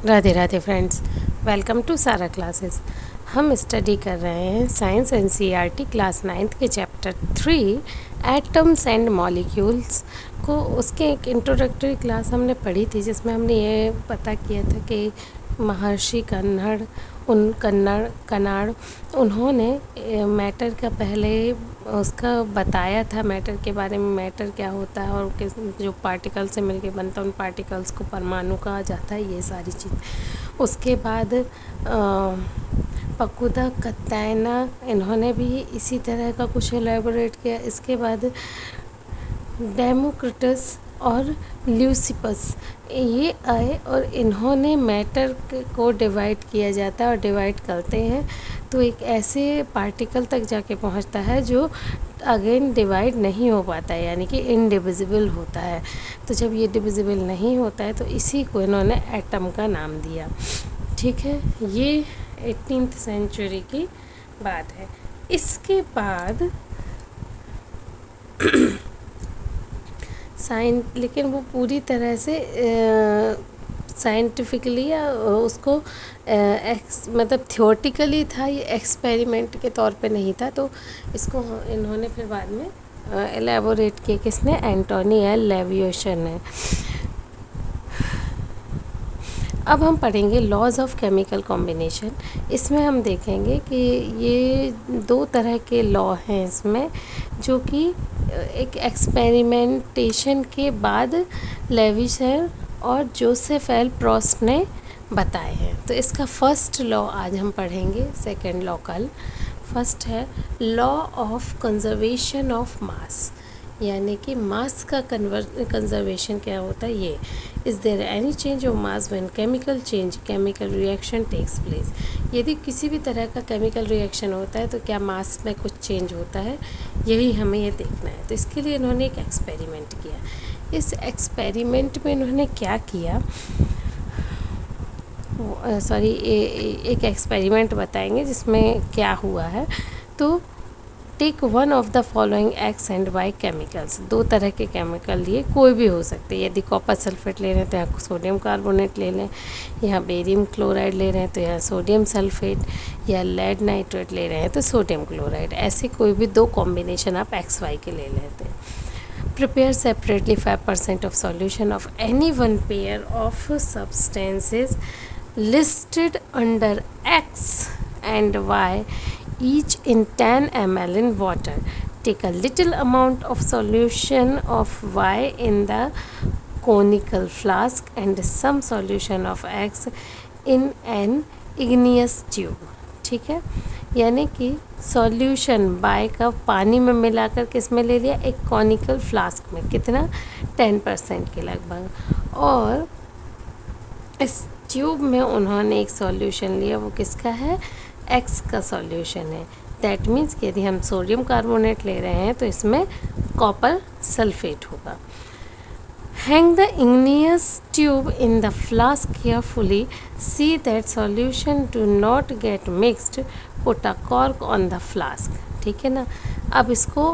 Radhe Radhe friends, welcome to Sara classes. हम study कर रहे हैं साइंस एनसीईआरटी क्लास 9th के चैप्टर 3 एटम्स एंड मॉलिक्यूल्स को। उसके एक इंट्रोडक्टरी क्लास हमने पढ़ी थी जिसमें हमने ये पता किया था कि महर्षि कणाद उन्होंने मैटर का पहले उसका बताया था, मैटर के बारे में, मैटर क्या होता है और किस जो पार्टिकल से मिलके बनता है उन पार्टिकल्स को परमाणु कहा जाता है, ये सारी चीज़। उसके बाद पकुदा कत्यायना इन्होंने भी इसी तरह का कुछ एलेबोरेट किया। इसके बाद डेमोक्रिटस और ल्यूसिपस ये आए और इन्होंने मैटर को डिवाइड किया जाता है और डिवाइड करते हैं तो एक ऐसे पार्टिकल तक जाके पहुंचता है जो अगेन डिवाइड नहीं हो पाता है, यानी कि इनडिविजिबल होता है। तो जब ये डिविजिबल नहीं होता है तो इसी को इन्होंने एटम का नाम दिया। ठीक है, ये 18th सेंचुरी की बात है। इसके बाद लेकिन वो पूरी तरह से साइंटिफिकली या उसको मतलब थियोरटिकली था, ये एक्सपेरिमेंट के तौर पे नहीं था। तो इसको इन्होंने फिर बाद में एलेबोरेट किया, किसने? एंटोनी एल लेविएशन ने। अब हम पढ़ेंगे लॉज ऑफ केमिकल कॉम्बिनेशन। इसमें हम देखेंगे कि ये दो तरह के लॉ हैं इसमें, जो कि एक एक्सपेरिमेंटेशन के बाद लेविसर और जोसेफ एल प्रॉस्ट ने बताए हैं। तो इसका फर्स्ट लॉ आज हम पढ़ेंगे, सेकंड लॉ कल। फर्स्ट है law of conservation of mass, यानी कि मास का कंजर्वेशन क्या होता है ये। Is there any change of mass when chemical reaction takes place. यदि किसी भी तरह का केमिकल रिएक्शन होता है तो क्या मास में कुछ चेंज होता है, यही हमें ये देखना है। तो इसके लिए इन्होंने एक एक्सपेरिमेंट किया। इस एक्सपेरिमेंट में इन्होंने क्या किया, एक एक्सपेरिमेंट बताएंगे जिसमें क्या हुआ है। तो take one of the following X and Y chemicals. दो तरह के केमिकल लिए, कोई भी हो सकते हैं। यदि कॉपर सल्फेट ले रहे हैं तो यहाँ सोडियम कार्बोनेट ले लें, यहाँ बेरियम क्लोराइड ले रहे हैं तो यहाँ सोडियम सल्फेट, या लेड नाइट्रेट ले रहे हैं तो सोडियम क्लोराइड। ऐसे कोई भी दो कॉम्बिनेशन आप एक्स वाई के ले लेते हैं। Prepare separately 5% of solution of any one pair of substances listed under X and Y, each in 10 ml in water. Take a little amount of solution of Y in the conical flask and some solution of X in an igneous tube. ठीक है, यानी कि solution bye का पानी में मिलाकर किस में ले लिया, एक कॉनिकल फ्लास्क में, कितना? 10% के लगभग। और इस ट्यूब में उन्होंने एक सॉल्यूशन लिया, वो किसका है? एक्स का सॉल्यूशन है। दैट मीन्स कि यदि हम सोडियम कार्बोनेट ले रहे हैं तो इसमें कॉपर सल्फेट होगा। Hang the igneous tube in the flask carefully. See that solution do not get mixed. Put a cork on the flask. ठीक है ना। अब इसको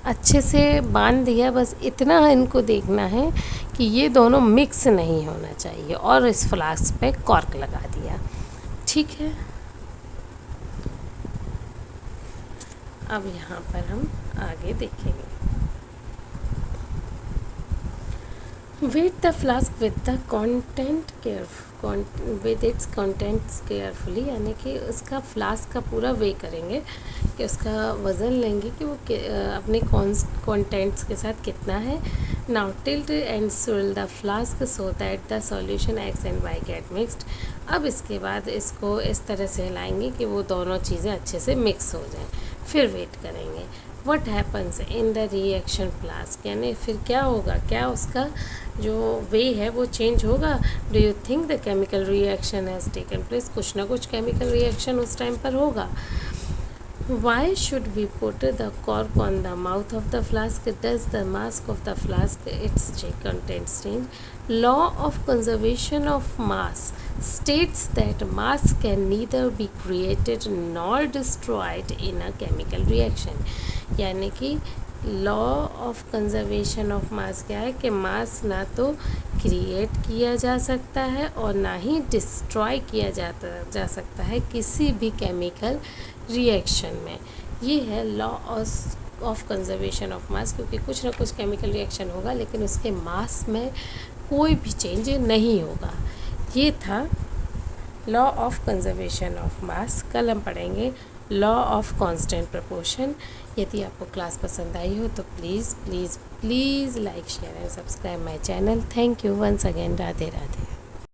अच्छे से बांध दिया, बस इतना इनको देखना है कि ये दोनों मिक्स नहीं होना चाहिए, और इस फ्लास्क पे कॉर्क लगा दिया। ठीक है, अब यहाँ पर हम आगे देखेंगे। Weight the flask with its contents carefully, यानी कि उसका फ्लास्क का पूरा वे करेंगे, कि उसका वज़न लेंगे कि वो अपने कंटेंट्स के साथ कितना है। Now tilt and swirl the flask so that the solution X and Y get mixed. अब इसके बाद इसको इस तरह से हिलाएंगे कि वो दोनों चीज़ें अच्छे से मिक्स हो जाएं। फिर वेट करेंगे। What happens in the reaction flask, यानी फिर क्या होगा, क्या उसका जो वे है वो चेंज होगा। Do you think the chemical reaction has taken place, कुछ ना कुछ केमिकल रिएक्शन उस टाइम पर होगा। Why should we put the cork on the mouth of the flask? Does the mass of the flask its contents change? Law of conservation of mass states that mass can neither be created nor destroyed in a chemical reaction. यानी कि law of conservation of मास क्या है कि मास ना तो create किया जा सकता है और ना ही डिस्ट्रॉय किया जा सकता है किसी भी केमिकल रिएक्शन में। ये है लॉ ऑफ कंजर्वेशन ऑफ मास, क्योंकि कुछ ना कुछ केमिकल रिएक्शन होगा लेकिन उसके मास में कोई भी चेंज नहीं होगा। ये था लॉ ऑफ कंजर्वेशन ऑफ मास। कल हम पढ़ेंगे लॉ ऑफ कांस्टेंट प्रपोर्शन। यदि आपको क्लास पसंद आई हो तो please please please like share and subscribe my channel. Thank you once again. Radhe Radhe.